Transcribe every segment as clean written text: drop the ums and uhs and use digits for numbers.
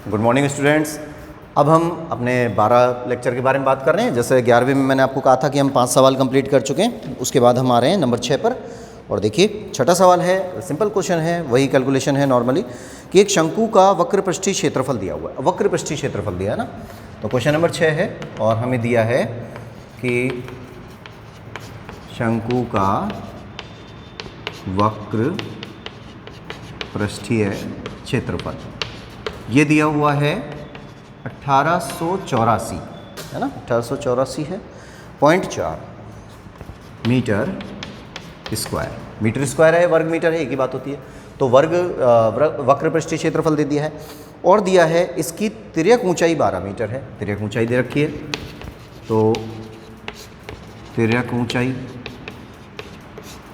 Good morning students. अब हम अपने 12 लेक्चर के बारे में बात कर रहे हैं। जैसे 11वीं में मैंने आपको कहा था कि हम 5 सवाल कंप्लीट कर चुके हैं। उसके बाद हम आ रहे हैं नंबर 6 पर। और देखिए छठा सवाल है, सिंपल क्वेश्चन है, वही कैलकुलेशन है नॉर्मली कि एक शंकु का वक्र पृष्ठीय क्षेत्रफल दिया हुआ है। वक्र पृष्ठीय क्षेत्रफल दिया है ना, तो क्वेश्चन नंबर 6 है और हमें दिया है कि शंकु का वक्र पृष्ठीय क्षेत्रफल ये दिया हुआ है 1884 है ना, 1884 है 0.4 मीटर स्क्वायर। मीटर स्क्वायर है, वर्ग मीटर है, एक ही बात होती है। तो वक्र पृष्ठीय क्षेत्रफल दे दिया है और दिया है इसकी तिर्यक ऊंचाई 12 मीटर है। तिर्यक ऊंचाई दे रखी है, तो तिर्यक ऊंचाई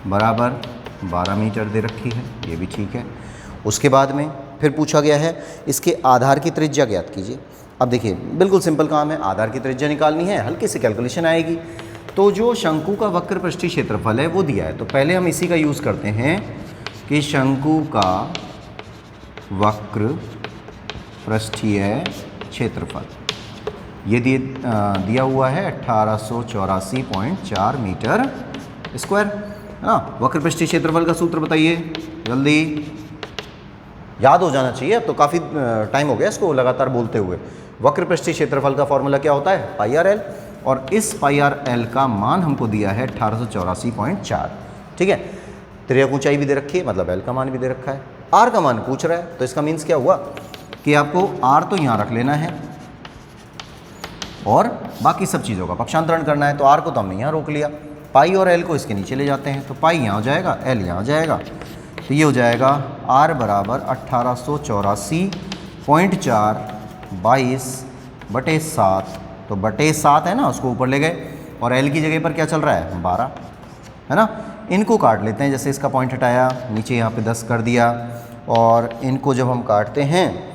बराबर 12 मीटर दे रखी है, ये भी ठीक है। उसके बाद में फिर पूछा गया है इसके आधार की त्रिज्या ज्ञात कीजिए। अब देखिए बिल्कुल सिंपल काम है, आधार की त्रिज्या निकालनी है, हल्की सी कैलकुलेशन आएगी। तो जो शंकु का वक्र पृष्ठीय क्षेत्रफल है वो दिया है, तो पहले हम इसी का यूज़ करते हैं कि शंकु का वक्र पृष्ठीय क्षेत्रफल ये दिया हुआ है 1884.4 मीटर स्क्वायर है ना। वक्र पृष्ठीय क्षेत्रफल का सूत्र बताइए जल्दी, याद हो जाना चाहिए। अब तो काफ़ी टाइम हो गया इसको लगातार बोलते हुए। वक्र पृष्ठीय क्षेत्रफल का फॉर्मूला क्या होता है? पाई आर एल, और इस पाई आर एल का मान हमको दिया है 1884.4। ठीक है, तिर्यक ऊंचाई भी दे रखी है, मतलब एल का मान भी दे रखा है। आर का मान पूछ रहा है, तो इसका मीन्स क्या हुआ कि आपको आर तो यहाँ रख लेना है और बाकी सब चीज़ों का पक्षांतरण करना है। तो आर को तो हमने यहाँ रोक लिया, पाई और एल को इसके नीचे ले जाते हैं, तो पाई यहाँ हो जाएगा, एल यहाँ हो जाएगा, तो ये हो जाएगा R बराबर 1884.4 22/7। तो बटे 7 है ना, उसको ऊपर ले गए और L की जगह पर क्या चल रहा है? 12 है ना। इनको काट लेते हैं, जैसे इसका पॉइंट हटाया, नीचे यहाँ पे 10 कर दिया, और इनको जब हम काटते हैं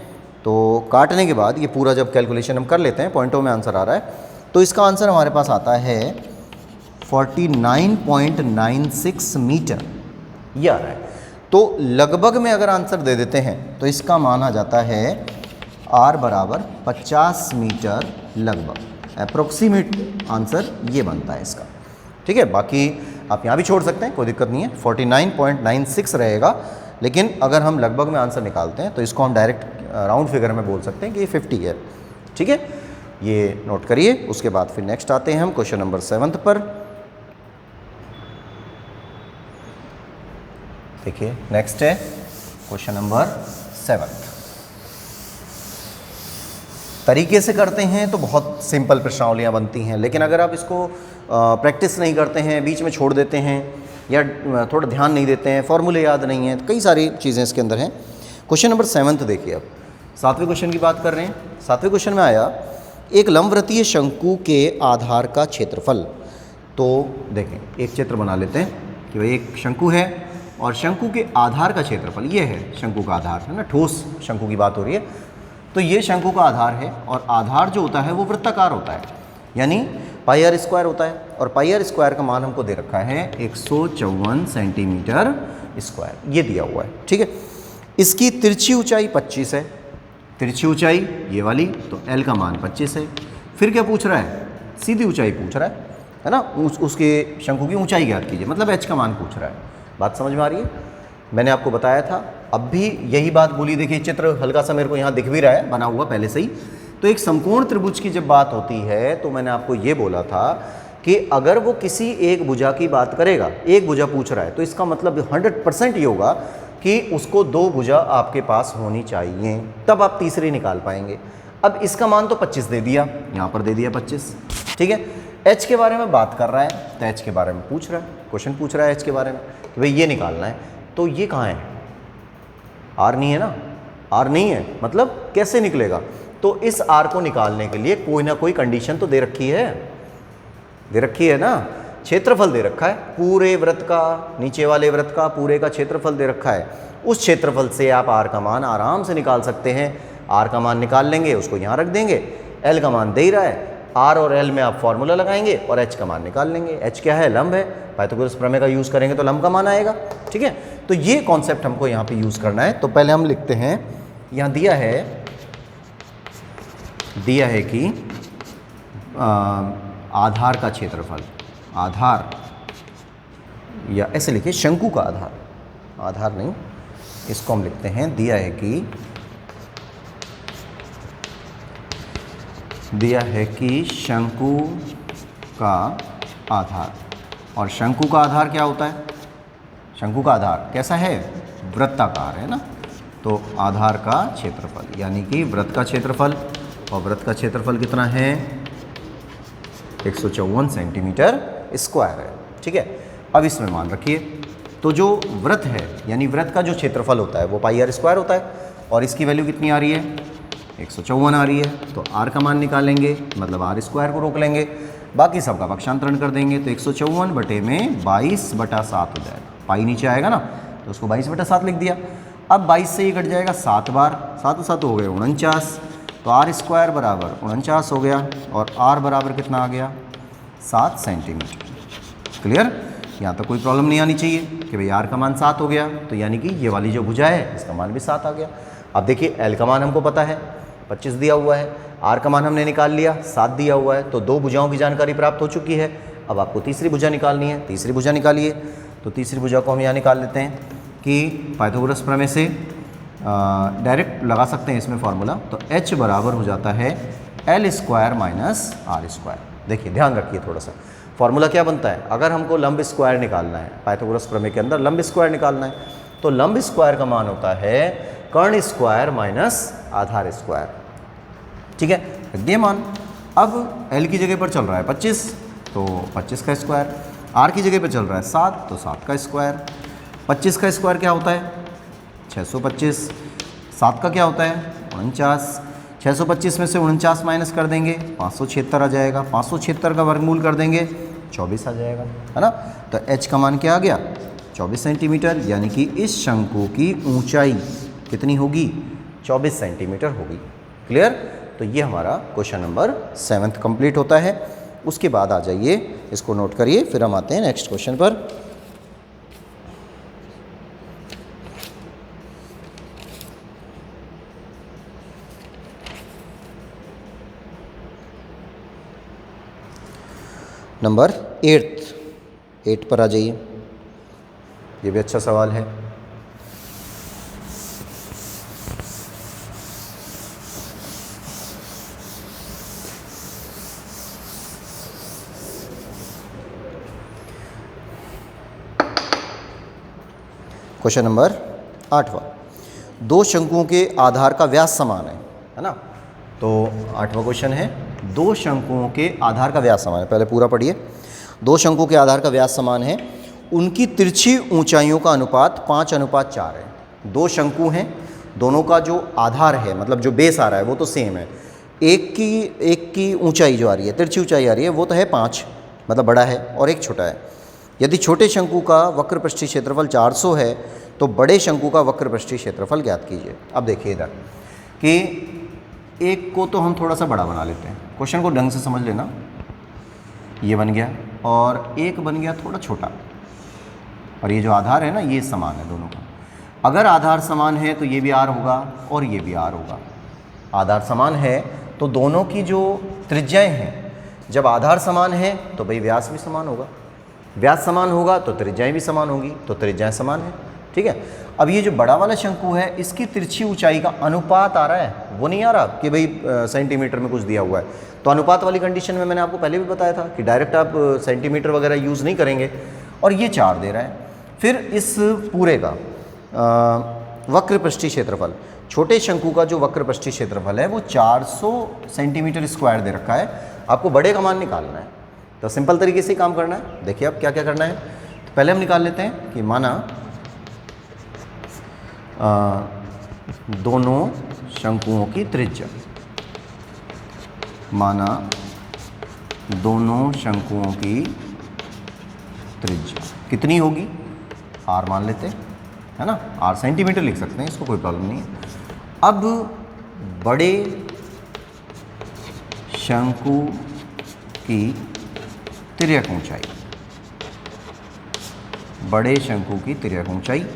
तो काटने के बाद ये पूरा जब कैलकुलेशन हम कर लेते हैं, पॉइंटों में आंसर आ रहा है, तो इसका आंसर हमारे पास आता है 49.96 मीटर, ये आ रहा है। तो लगभग में अगर आंसर दे देते हैं तो इसका मान आ जाता है R बराबर 50 मीटर लगभग। अप्रोक्सीमेट आंसर ये बनता है इसका। ठीक है, बाकी आप यहाँ भी छोड़ सकते हैं, कोई दिक्कत नहीं है, 49.96 रहेगा। लेकिन अगर हम लगभग में आंसर निकालते हैं तो इसको हम डायरेक्ट राउंड फिगर में बोल सकते हैं कि ये 50 है। ठीक है, ये नोट करिए। उसके बाद फिर नेक्स्ट आते हैं हम क्वेश्चन नंबर 7 पर। देखिए नेक्स्ट है क्वेश्चन नंबर 7। तरीके से करते हैं तो बहुत सिंपल प्रश्नावलियाँ बनती हैं, लेकिन अगर आप इसको प्रैक्टिस नहीं करते हैं, बीच में छोड़ देते हैं या थोड़ा ध्यान नहीं देते हैं, फॉर्मूले याद नहीं हैं, तो कई सारी चीज़ें इसके अंदर हैं। क्वेश्चन नंबर 7 देखिए। अब 7वें क्वेश्चन की बात कर रहे हैं। 7वें क्वेश्चन में आया एक लंबवृत्तीय शंकु के आधार का क्षेत्रफल। तो देखें, एक चित्र बना लेते हैं कि भाई एक शंकु है और शंकु के आधार का क्षेत्रफल ये है। शंकु का आधार है ना, ठोस शंकु की बात हो रही है। तो ये शंकु का आधार है और आधार जो होता है वो वृत्ताकार होता है, यानी पाई आर स्क्वायर होता है, और पाई आर स्क्वायर का मान हमको दे रखा है 154 सेंटीमीटर स्क्वायर, ये दिया हुआ है। ठीक है, इसकी तिरछी ऊंचाई 25 है, तिरछी ऊंचाई ये वाली, तो एल का मान 25 है। फिर क्या पूछ रहा है? सीधी ऊंचाई पूछ रहा है ना, उसके शंकु की ऊंचाई ज्ञात कीजिए, मतलब एच का मान पूछ रहा है। बात समझ में आ रही है? मैंने आपको बताया था, अब भी यही बात बोली। देखिए चित्र हल्का सा मेरे को यहाँ दिख भी रहा है, बना हुआ पहले से ही। तो एक समकोण त्रिभुज की जब बात होती है तो मैंने आपको ये बोला था कि अगर वो किसी एक भुजा की बात करेगा, एक भुजा पूछ रहा है, तो इसका मतलब 100% ये होगा कि उसको 2 भुजा आपके पास होनी चाहिए, तब आप तीसरी निकाल पाएंगे। अब इसका मान तो 25 दे दिया, यहाँ पर दे दिया 25। ठीक है, एच के बारे में बात कर रहा है, तो एच के बारे में पूछ रहा है, क्वेश्चन पूछ रहा है एच के बारे में कि भाई ये निकालना है। तो ये कहाँ है? आर नहीं है ना, आर नहीं है, मतलब कैसे निकलेगा? तो इस आर को निकालने के लिए कोई ना कोई कंडीशन तो दे रखी है, दे रखी है ना। क्षेत्रफल दे रखा है पूरे वृत्त का, नीचे वाले वृत्त का पूरे का क्षेत्रफल दे रखा है। उस क्षेत्रफल से आप आर का मान आराम से निकाल सकते हैं। आर का मान निकाल लेंगे, उसको यहाँ रख देंगे, एल का मान दे ही रहा है, आर और एल में आप फॉर्मूला लगाएंगे और एच का मान निकाल लेंगे। एच क्या है? लंब है, पाइथागोरस प्रमेय का यूज़ करेंगे तो लंब का मान आएगा। ठीक है, तो ये कॉन्सेप्ट हमको यहाँ पे यूज़ करना है। तो पहले हम लिखते हैं, यहाँ दिया है दिया है कि आधार का क्षेत्रफल, आधार या ऐसे लिखिए शंकु का आधार, आधार नहीं, इसको हम लिखते हैं, दिया है कि शंकु का आधार। और शंकु का आधार क्या होता है? शंकु का आधार कैसा है? वृत्ताकार है ना। तो आधार का क्षेत्रफल यानी कि वृत्त का क्षेत्रफल, और वृत्त का क्षेत्रफल कितना है? 154 सेंटीमीटर स्क्वायर है। ठीक है, अब इसमें मान रखिए, तो जो वृत्त है यानी वृत्त का जो क्षेत्रफल होता है वो पाई आर स्क्वायर होता है, और इसकी वैल्यू कितनी आ रही है? 154 आ रही है। तो आर का मान निकालेंगे, मतलब आर स्क्वायर को रोक लेंगे, बाकी सबका पक्षांतरण कर देंगे, तो 154 बटे में 22/7 हो जाएगा। पाई नीचे आएगा ना, तो उसको 22/7 लिख दिया। अब 22 से ये कट जाएगा 7 बार, 7 7 हो गए 49, तो आर स्क्वायर बराबर 49 हो गया, और आर बराबर कितना आ गया? 7 सेंटीमीटर। क्लियर? यहाँ तक कोई प्रॉब्लम नहीं आनी चाहिए कि भाई आर का मान 7 हो गया, तो यानी कि ये वाली जो भुजा है इसका मान भी 7 आ गया। अब देखिए एल का मान हमको पता है 25 दिया हुआ है, आर का मान हमने निकाल लिया 7 दिया हुआ है, तो दो भुजाओं की जानकारी प्राप्त हो चुकी है। अब आपको तीसरी भुजा निकालनी है, तीसरी भुजा निकालिए। तो तीसरी भुजा को हम यहाँ निकाल लेते हैं कि पाइथागोरस प्रमेय से डायरेक्ट लगा सकते हैं इसमें फार्मूला, तो h बराबर हो जाता है L square minus R square. देखिए ध्यान रखिए थोड़ा सा, फार्मूला क्या बनता है? अगर हमको लंब स्क्वायर निकालना है, पाइथागोरस प्रमेय के अंदर लंब स्क्वायर निकालना है, तो लंब स्क्वायर का मान होता है कर्ण स्क्वायर माइनस आधार स्क्वायर। ठीक है, रख दिए मान। अब L की जगह पर चल रहा है 25, तो 25 का स्क्वायर, R की जगह पर चल रहा है 7, तो 7 का स्क्वायर। 25 का स्क्वायर क्या होता है? 625। 7 का क्या होता है? 49। 625 में से 49 माइनस कर देंगे, 576 आ जाएगा। 576 का वर्गमूल कर देंगे, 24 आ जाएगा, है ना। तो h का मान क्या आ गया? 24 सेंटीमीटर, यानी कि इस शंकु की ऊंचाई कितनी होगी? 24 सेंटीमीटर होगी। क्लियर? तो ये हमारा क्वेश्चन नंबर 7 कंप्लीट होता है। उसके बाद आ जाइए, इसको नोट करिए, फिर हम आते हैं नेक्स्ट क्वेश्चन पर। नंबर 8 पर आ जाइए। ये भी अच्छा सवाल है। क्वेश्चन नंबर 8वां, दो शंकुओं के आधार का व्यास समान है ना। तो 8वां क्वेश्चन है, दो शंकुओं के आधार का व्यास समान है। पहले पूरा पढ़िए। दो शंकुओं के आधार का व्यास समान है, उनकी तिरछी ऊंचाइयों का अनुपात 5:4 है। दो शंकु हैं, दोनों का जो आधार है, मतलब जो बेस आ रहा है वो तो सेम है। एक की ऊंचाई जो आ रही है, तिरछी ऊंचाई आ रही है, वो तो है 5, मतलब बड़ा है, और एक छोटा है। यदि छोटे शंकु का वक्र पृष्ठीय क्षेत्रफल 400 है, तो बड़े शंकु का वक्र पृष्ठीय क्षेत्रफल ज्ञात कीजिए। अब देखिए इधर कि एक को तो हम थोड़ा सा बड़ा बना लेते हैं, क्वेश्चन को ढंग से समझ लेना। ये बन गया, और एक बन गया थोड़ा छोटा, और ये जो आधार है ना, ये समान है दोनों का। अगर आधार समान है तो ये भी आर होगा और ये भी आर होगा। आधार समान है तो दोनों की जो त्रिज्याएं हैं, जब आधार समान है तो भाई व्यास भी समान होगा, व्यास समान होगा तो त्रिज्याएं भी समान होगी, तो त्रिज्याएं समान है। ठीक है। अब ये जो बड़ा वाला शंकु है, इसकी तिरछी ऊंचाई का अनुपात आ रहा है, वो नहीं आ रहा कि भाई सेंटीमीटर में कुछ दिया हुआ है। तो अनुपात वाली कंडीशन में मैंने आपको पहले भी बताया था कि डायरेक्ट आप सेंटीमीटर वगैरह यूज़ नहीं करेंगे। और ये 4 दे रहा है। फिर इस पूरे का वक्र पृष्ठीय क्षेत्रफल, छोटे शंकु का जो वक्र पृष्ठीय क्षेत्रफल है वो 400 सेंटीमीटर स्क्वायर दे रखा है। आपको बड़े का मान निकालना है, तो सिंपल तरीके से काम करना है। देखिए अब क्या क्या करना है। तो पहले हम निकाल लेते हैं कि माना दोनों शंकुओं की त्रिज्या, माना दोनों शंकुओं की त्रिज्या कितनी होगी, आर मान लेते हैं, है ना। आर सेंटीमीटर लिख सकते हैं, इसको कोई प्रॉब्लम नहीं है। अब बड़े शंकु की तिर्यक ऊंचाई, बड़े शंकु की तिर्यक ऊंचाई।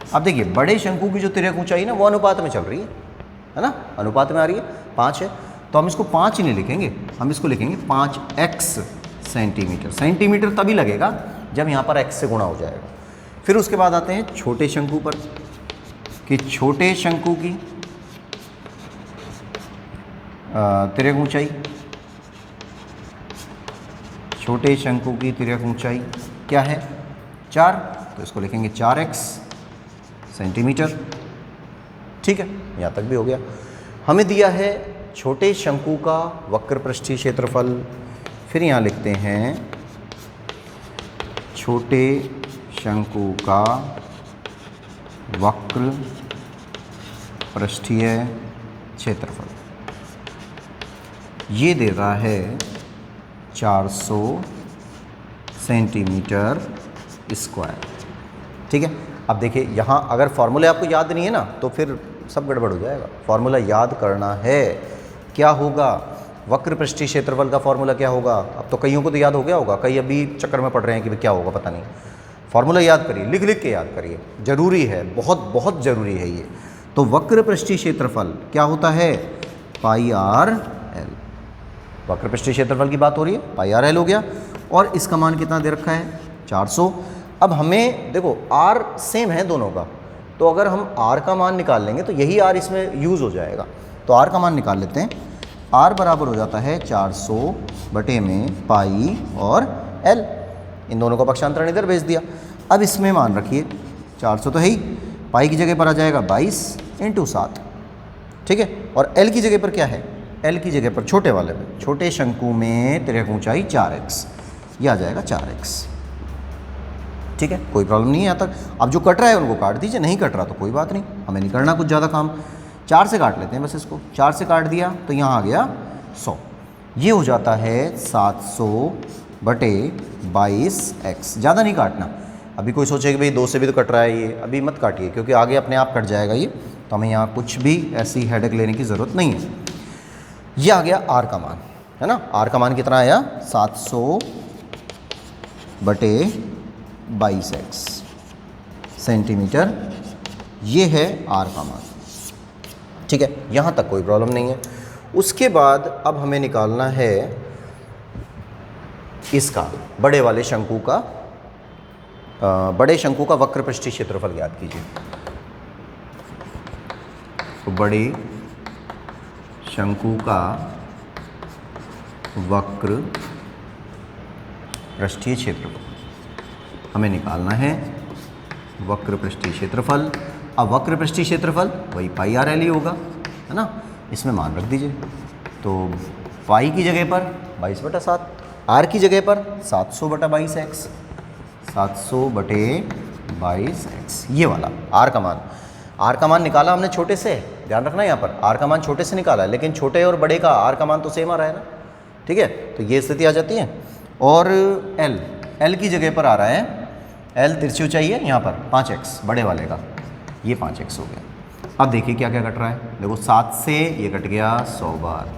अब देखिए बड़े शंकु की जो तिर्यक ऊंचाई ना, वो अनुपात में चल रही है ना, अनुपात में आ रही है, 5 है। तो हम इसको 5 नहीं लिखेंगे, हम इसको लिखेंगे 5x सेंटीमीटर। सेंटीमीटर तभी लगेगा जब यहाँ पर x से गुणा हो जाएगा। फिर उसके बाद आते हैं छोटे शंकु पर, कि छोटे शंकु की तिर्यक ऊंचाई, छोटे शंकु की तिर्यक ऊंचाई क्या है 4, तो इसको लिखेंगे 4x सेंटीमीटर। ठीक है, यहाँ तक भी हो गया। हमें दिया है छोटे शंकु का वक्र पृष्ठीय क्षेत्रफल, फिर यहाँ लिखते हैं छोटे शंकु का वक्र पृष्ठीय क्षेत्रफल, ये दे रहा है 400 सेंटीमीटर स्क्वायर। ठीक है, अब देखिए यहाँ अगर फॉर्मूले आपको याद नहीं है ना तो फिर सब गड़बड़ हो जाएगा। फॉर्मूला याद करना है, क्या होगा वक्र पृष्ठीय क्षेत्रफल का फॉर्मूला क्या होगा। अब तो कईयों को तो याद हो गया होगा, कई अभी चक्कर में पड़ रहे हैं कि क्या होगा पता नहीं। फॉर्मूला याद करिए, लिख लिख के याद करिए, ज़रूरी है, बहुत बहुत ज़रूरी है ये। तो वक्र पृष्ठीय क्षेत्रफल क्या होता है पाई आर एल। वक्र पृष्ठीय क्षेत्रफल की बात हो रही है, पाई आर एल हो गया। और इसका मान कितना दे रखा है 400। अब हमें देखो आर सेम है दोनों का, तो अगर हम आर का मान निकाल लेंगे तो यही आर इसमें यूज़ हो जाएगा। तो आर का मान निकाल लेते हैं। आर बराबर हो जाता है 400 बटे में पाई और एल, इन दोनों का पक्षांतरण इधर भेज दिया। अब इसमें मान रखिए 400 तो है ही, पाई की जगह पर आ जाएगा 22 × 7। ठीक है, और एल की जगह पर क्या है, एल की जगह पर छोटे वाले में, छोटे शंकु में तिर्यक ऊंचाई 4x, ये आ जाएगा 4x। ठीक है, कोई प्रॉब्लम नहीं है यहाँ तक। अब जो कट रहा है उनको काट दीजिए, नहीं कट रहा तो कोई बात नहीं, हमें नहीं करना कुछ ज़्यादा काम। 4 से काट लेते हैं बस इसको, 4 से काट दिया तो यहाँ आ गया 100। ये हो जाता है 700 बटे 22x। ज़्यादा नहीं काटना। अभी कोई सोचे कि भाई 2 से भी तो कट रहा है, ये अभी मत काटिए क्योंकि आगे अपने आप कट जाएगा ये, तो हमें यहाँ कुछ भी ऐसी हेडेक लेने की ज़रूरत नहीं है। ये आ गया आर का मान, है ना। आर का मान कितना आया 700 बटे 22x सेंटीमीटर, ये है आर का मान। ठीक है, यहाँ तक कोई प्रॉब्लम नहीं है। उसके बाद अब हमें निकालना है इसका बड़े वाले शंकु का, बड़े शंकु का वक्र पृष्ठीय क्षेत्रफल ज्ञात कीजिए। तो बड़े शंकु का वक्र पृष्ठीय क्षेत्रफल हमें निकालना है, वक्र पृष्ठीय क्षेत्रफल। अब वक्र पृष्ठीय क्षेत्रफल वही पाई आर एल ही होगा, है ना। इसमें मान रख दीजिए, तो पाई की जगह पर 22/7, आर की जगह पर 700 बटा 22x, 700 बटे 22x, ये वाला आर का मान। आर का मान निकाला हमने छोटे से, ध्यान रखना यहाँ पर आर का मान छोटे से निकाला है, लेकिन छोटे और बड़े का आर का मान तो सेम आ रहा है ना। ठीक है, तो ये स्थिति आ जाती है। और एल की जगह पर आ रहा है, एल तिरछी ऊंचाई है यहाँ पर 5x बड़े वाले का, ये 5x हो गया। अब देखिए क्या क्या कट रहा है, देखो 7 से ये कट गया 100 बार,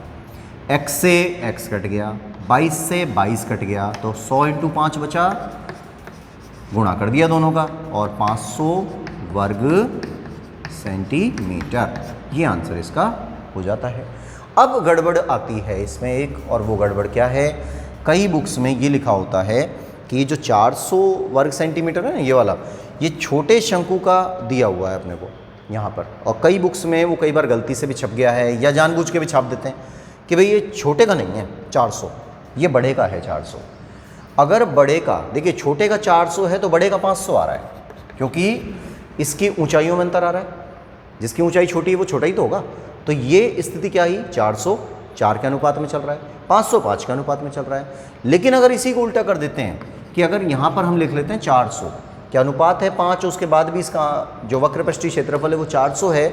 x से x कट गया, 22 से 22 कट गया, तो 100 × 5 बचा, गुणा कर दिया दोनों का, और 500 वर्ग सेंटीमीटर, ये आंसर इसका हो जाता है। अब गड़बड़ आती है इसमें एक, और वो गड़बड़ क्या है, कई बुक्स में ये लिखा होता है कि ये जो 400 वर्ग सेंटीमीटर है ना, ये वाला, ये छोटे शंकु का दिया हुआ है अपने को यहाँ पर, और कई बुक्स में वो कई बार गलती से भी छप गया है या जानबूझ के भी छाप देते हैं कि भाई ये छोटे का नहीं है 400, ये बड़े का है 400। अगर बड़े का, देखिए छोटे का 400 है तो बड़े का 500 आ रहा है, क्योंकि इसकी ऊंचाइयों में अंतर आ रहा है, जिसकी ऊंचाई छोटी है वो छोटा ही तो होगा। तो ये स्थिति क्या ही, 400 4 के अनुपात में चल रहा है, 500 5 के अनुपात में चल रहा है। लेकिन अगर इसी को उल्टा कर देते हैं कि अगर यहाँ पर हम लिख लेते हैं 400 के अनुपात है 5, उसके बाद भी इसका जो वक्र पृष्ठीय क्षेत्रफल है वो 400 है,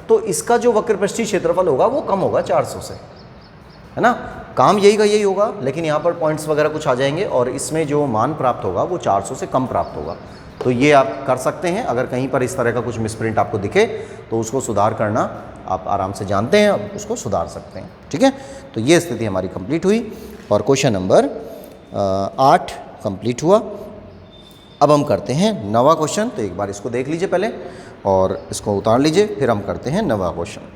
तो इसका जो वक्र पृष्ठीय क्षेत्रफल होगा वो कम होगा 400 से, है ना। काम यही का यही होगा, लेकिन यहाँ पर पॉइंट्स वगैरह कुछ आ जाएंगे और इसमें जो मान प्राप्त होगा वो 400 से कम प्राप्त होगा। तो ये आप कर सकते हैं। अगर कहीं पर इस तरह का कुछ मिसप्रिंट आपको दिखे तो उसको सुधार करना आप आराम से जानते हैं, आप उसको सुधार सकते हैं। ठीक है, तो ये स्थिति हमारी कंप्लीट हुई और क्वेश्चन नंबर 8 कंप्लीट हुआ। अब हम करते हैं 9वां क्वेश्चन। तो एक बार इसको देख लीजिए पहले और इसको उतार लीजिए, फिर हम करते हैं 9वां क्वेश्चन।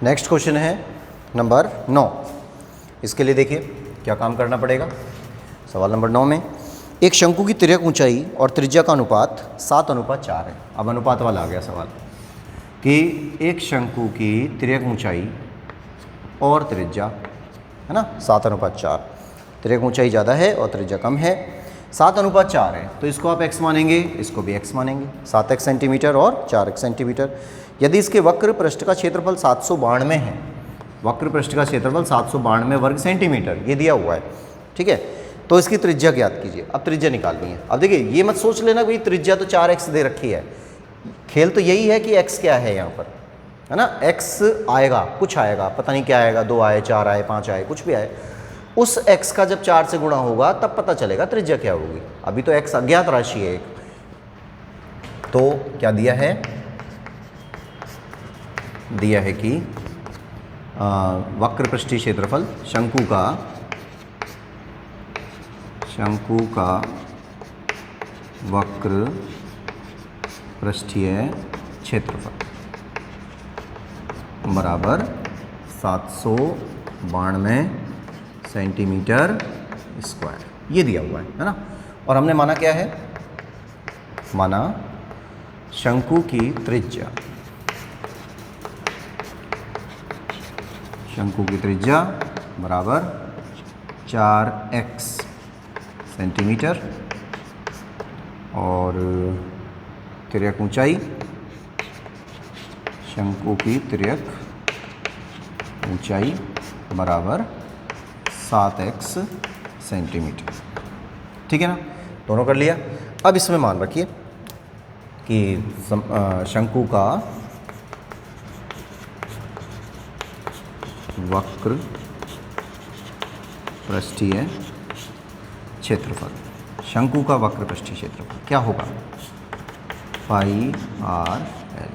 नेक्स्ट क्वेश्चन है नंबर 9। इसके लिए देखिए क्या काम करना पड़ेगा। सवाल नंबर 9 में एक शंकु की तिर्यक ऊंचाई और त्रिज्या का अनुपात 7:4 है। अब अनुपात वाला आ गया सवाल कि एक शंकु की तिर्यक ऊंचाई और त्रिज्या है ना 7:4, तिर्यक ऊंचाई ज़्यादा है और त्रिज्या कम है, 7:4 है, तो इसको आप x मानेंगे, इसको भी x मानेंगे, 7x सेंटीमीटर और 4x सेंटीमीटर। यदि इसके वक्र पृष्ठ का क्षेत्रफल 792 है, वक्र पृष्ठ का क्षेत्रफल 792 वर्ग सेंटीमीटर ये दिया हुआ है, ठीक है, तो इसकी त्रिज्या ज्ञात कीजिए। अब त्रिज्या निकालनी है। अब देखिए ये मत सोच लेना भाई त्रिज्या तो 4x दे रखी है, खेल तो यही है कि x क्या है यहाँ पर, है ना, x आएगा, कुछ आएगा, पता नहीं क्या आएगा, 2 आए, 4 आए, 5 आए, कुछ भी आए, उस x का जब 4 से गुणा होगा तब पता चलेगा त्रिज्या क्या होगी। अभी तो x अज्ञात राशि है एक, तो क्या दिया है, दिया है कि वक्र पृष्ठीय क्षेत्रफल शंकु का वक्र पृष्ठीय क्षेत्रफल बराबर 792 सेंटीमीटर स्क्वायर, ये दिया हुआ है ना। और हमने माना क्या है, माना शंकु की त्रिज्या, शंकु की त्रिज्या बराबर 4x सेंटीमीटर और तिर्यक ऊंचाई, शंकु की तिर्यक ऊंचाई बराबर 7x सेंटीमीटर, ठीक है ना, दोनों कर लिया। अब इसमें मान रखिए कि शंकु का वक्र पृष्ठीय क्षेत्रफल, शंकु का वक्र पृष्ठीय क्षेत्रफल क्या होगा, पाई आर एल।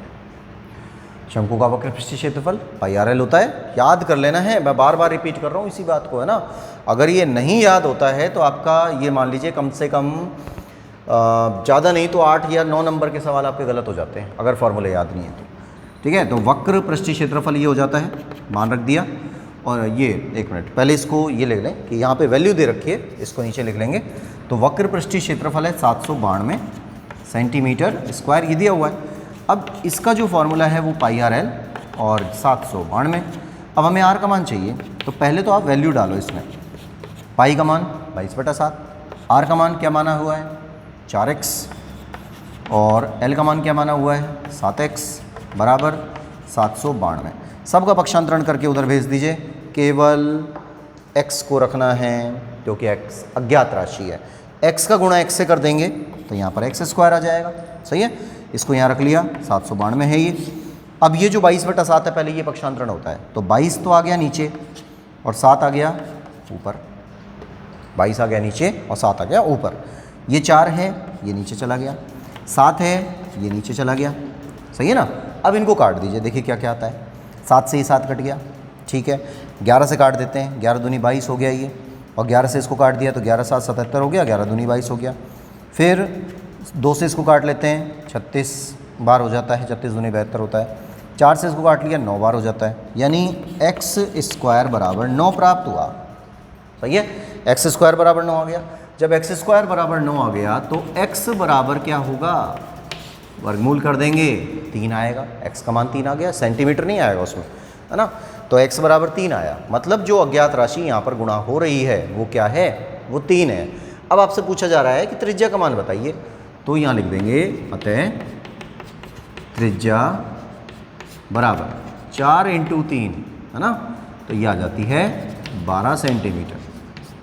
शंकु का वक्र पृष्ठीय क्षेत्रफल पाई आर एल होता है, याद कर लेना है, मैं बार बार रिपीट कर रहा हूँ इसी बात को, है ना। अगर ये नहीं याद होता है तो आपका ये मान लीजिए कम से कम ज़्यादा नहीं तो 8 या 9 नंबर के सवाल आपके गलत हो जाते हैं अगर फॉर्मूले याद नहीं है तो, ठीक है। तो वक्र पृष्ठीय क्षेत्रफल ये हो जाता है, मान रख दिया। और ये एक मिनट पहले इसको ये लिख लें कि यहाँ पे वैल्यू दे रखी है, इसको नीचे लिख लेंगे। तो वक्र पृष्ठीय क्षेत्रफल है 792 सेंटीमीटर स्क्वायर, ये दिया हुआ है। अब इसका जो फॉर्मूला है वो पाई आर एल और 792। अब हमें आर का मान चाहिए, तो पहले तो आप वैल्यू डालो इसमें, पाई का मान 22/7, आर का मान क्या माना हुआ है 4x और एल का मान क्या माना हुआ है 7x बराबर 792। सबका पक्षांतरण करके उधर भेज दीजिए, केवल x को रखना है क्योंकि x अज्ञात राशि है, x का गुणा x से कर देंगे तो यहाँ पर x² आ जाएगा, सही है। इसको यहाँ रख लिया, 792 है ये। अब ये जो 22/7 है पहले ये पक्षांतरण होता है, तो 22 तो आ गया नीचे और 7 आ गया ऊपर, 22 आ गया नीचे और 7 आ गया ऊपर। ये 4 है, ये नीचे चला गया, 7 है, ये नीचे चला गया, सही है ना। अब इनको काट दीजिए, देखिए क्या क्या आता है, 7 से ये 7 कट गया, ठीक है। 11 से काट देते हैं, 11 दूनी 22 हो गया ये, और 11 से इसको काट दिया तो 11 7 77 हो गया, 11 दूनी 22 हो गया। फिर 2 से इसको काट लेते हैं, 36 बार हो जाता है, 36 दूनी 72 होता है। 4 से इसको काट लिया, 9 बार हो जाता है, यानी x² बराबर 9 प्राप्त हुआ, सही है। x² बराबर 9 आ गया। जब x² बराबर 9 आ गया तो x बराबर क्या होगा, वर्गमूल कर देंगे 3 आएगा, x का मान 3 आ गया, सेंटीमीटर नहीं आएगा उसमें, है ना। तो x बराबर 3 आया, मतलब जो अज्ञात राशि यहाँ पर गुणा हो रही है वो क्या है, वो 3 है। अब आपसे पूछा जा रहा है कि त्रिज्या का मान बताइए, तो यहाँ लिख देंगे अतः त्रिज्या बराबर 4 × 3, है ना, तो ये आ जाती है 12 सेंटीमीटर,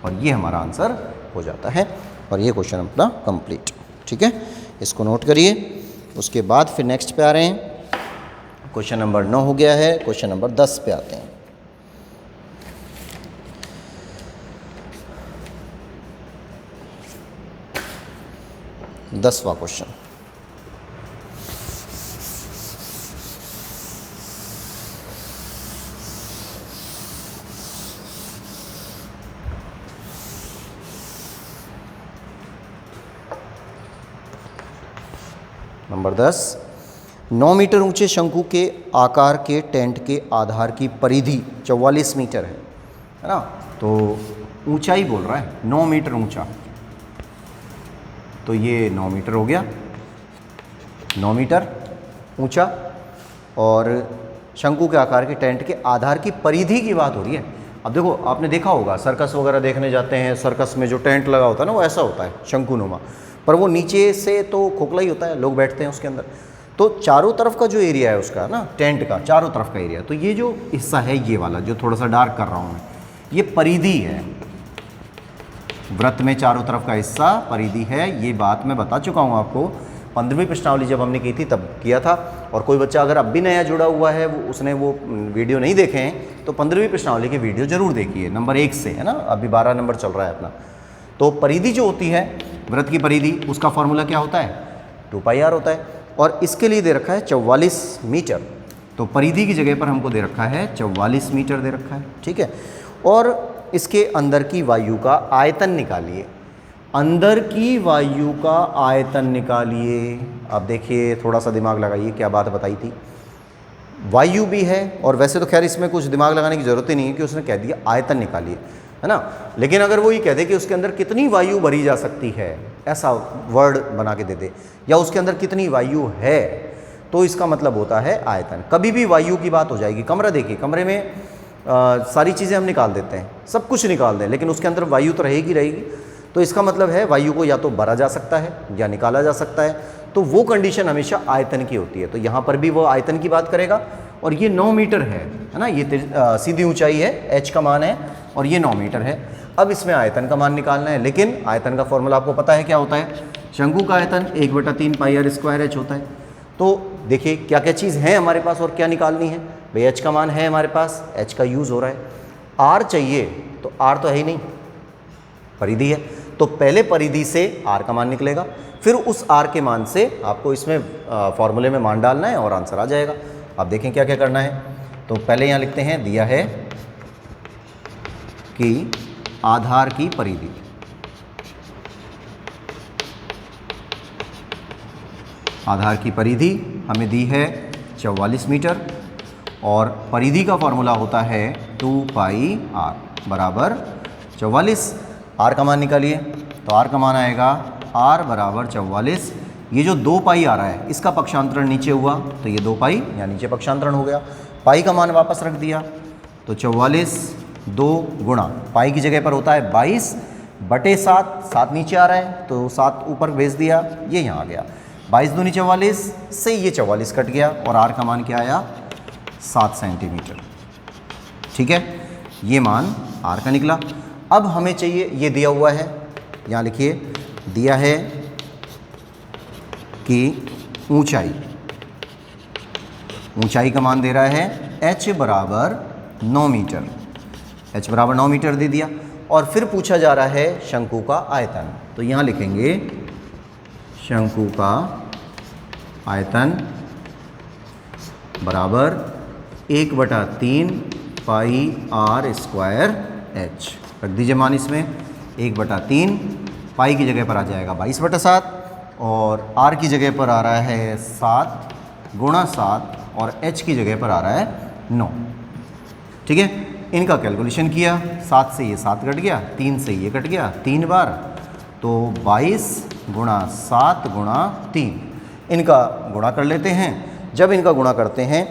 और ये हमारा आंसर हो जाता है। और ये क्वेश्चन अपना कंप्लीट, ठीक है, इसको नोट करिए। उसके बाद फिर नेक्स्ट पे आ रहे हैं, क्वेश्चन नंबर 9 हो गया है, क्वेश्चन नंबर 10 पे आते हैं। दसवां क्वेश्चन, नंबर 10, 9 मीटर ऊंचे शंकु के आकार के टेंट के आधार की परिधि 44 मीटर है ना। तो ऊंचाई बोल रहा है 9 मीटर ऊंचा, तो ये 9 मीटर हो गया, 9 मीटर ऊंचा। और शंकु के आकार के टेंट के आधार की परिधि की बात हो रही है। अब देखो, आपने देखा होगा सर्कस वगैरह देखने जाते हैं, सर्कस में जो टेंट लगा होता है ना वो ऐसा होता है शंकुनुमा, पर वो नीचे से तो खोखला ही होता है, लोग बैठते हैं उसके अंदर। तो चारों तरफ का जो एरिया है उसका ना, टेंट का चारों तरफ का एरिया, तो ये जो हिस्सा है ये वाला जो थोड़ा सा डार्क कर रहा हूँ मैं, ये परिधि है। वृत्त में चारों तरफ का हिस्सा परिधि है, ये बात मैं बता चुका हूँ आपको। 15वीं प्रश्नावली जब हमने की थी तब किया था। और कोई बच्चा अगर अब भी नया जुड़ा हुआ है, उसने वो वीडियो नहीं देखे हैं, तो 15वीं प्रश्नावली के वीडियो जरूर देखिए, नंबर 1 से, है ना। अभी 12 नंबर चल रहा है अपना। तो परिधि जो होती है, वृत्त की परिधि, उसका फॉर्मूला क्या होता है? 2πr होता है। और इसके लिए दे रखा है 44 मीटर। तो परिधि की जगह पर हमको दे रखा है 44 मीटर दे रखा है, ठीक है। और इसके अंदर की वायु का आयतन निकालिए। अंदर की वायु का आयतन निकालिए। अब देखिए, थोड़ा सा दिमाग लगाइए, क्या बात बताई थी। वायु भी है, और वैसे तो खैर इसमें कुछ दिमाग लगाने की ज़रूरत ही नहीं है कि उसने कह दिया आयतन निकालिए, है ना। लेकिन अगर वो ये कह दे कि उसके अंदर कितनी वायु भरी जा सकती है, ऐसा वर्ड बना के दे दे, या उसके अंदर कितनी वायु है, तो इसका मतलब होता है आयतन। कभी भी वायु की बात हो जाएगी। कमरा देखिए, कमरे में सारी चीज़ें हम निकाल देते हैं, सब कुछ निकाल दें, लेकिन उसके अंदर वायु तो रहेगी। तो इसका मतलब है वायु को या तो भरा जा सकता है या निकाला जा सकता है। तो वो कंडीशन हमेशा आयतन की होती है। तो यहाँ पर भी वो आयतन की बात करेगा। और ये 9 मीटर है ना, ये सीधी ऊंचाई है, h का मान है, और ये 9 मीटर है। अब इसमें आयतन का मान निकालना है, लेकिन आयतन का फॉर्मूला आपको पता है क्या होता है? शंकु का आयतन 1/3πr² h होता है। तो देखिए क्या क्या चीज़ है हमारे पास और क्या निकालनी है। भाई h का मान है हमारे पास, h का यूज़ हो रहा है। r चाहिए, तो r तो है ही नहीं, परिधि है, तो पहले परिधि से r का मान निकलेगा, फिर उस r के मान से आपको इसमें फॉर्मूले में मान डालना है और आंसर आ जाएगा। अब देखें क्या क्या करना है। तो पहले यहाँ लिखते हैं, दिया है कि आधार की परिधि, आधार की परिधि हमें दी है 44 मीटर, और परिधि का फॉर्मूला होता है 2πr बराबर 44। r का मान निकालिए, तो r का मान आएगा r बराबर 44। ये जो 2π आ रहा है, इसका पक्षांतरण नीचे हुआ, तो ये 2π या नीचे पक्षांतरण हो गया। पाई का मान वापस रख दिया, तो 44 2 गुणा पाई की जगह पर होता है 22/7, 7 नीचे आ रहा है तो 7 ऊपर भेज दिया, ये यहाँ आ गया। 22 दूनी 44 से ये 44 कट गया, और r का मान क्या आया? 7 सेंटीमीटर। ठीक है, ये मान r का निकला। अब हमें चाहिए, ये दिया हुआ है, यहाँ लिखिए, दिया है कि ऊंचाई का मान दे रहा है h बराबर 9 मीटर, h बराबर 9 मीटर दे दिया। और फिर पूछा जा रहा है शंकु का आयतन, तो यहाँ लिखेंगे शंकु का आयतन बराबर 1/3πr² h। रख दीजिए मान इसमें, 1/3, पाई की जगह पर आ जाएगा 22/7, और r की जगह पर आ रहा है 7 गुणा 7, और h की जगह पर आ रहा है 9। ठीक है, इनका कैलकुलेशन किया, 7 से ये 7 कट गया, 3 से ये कट गया 3 बार, तो 22 गुणा 7 गुणा 3, इनका गुणा कर लेते हैं। जब इनका गुणा करते हैं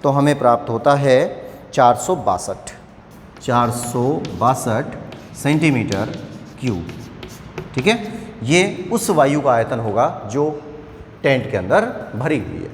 तो हमें प्राप्त होता है 462 सेंटीमीटर क्यूब। ठीक है, ये उस वायु का आयतन होगा जो टेंट के अंदर भरी हुई है।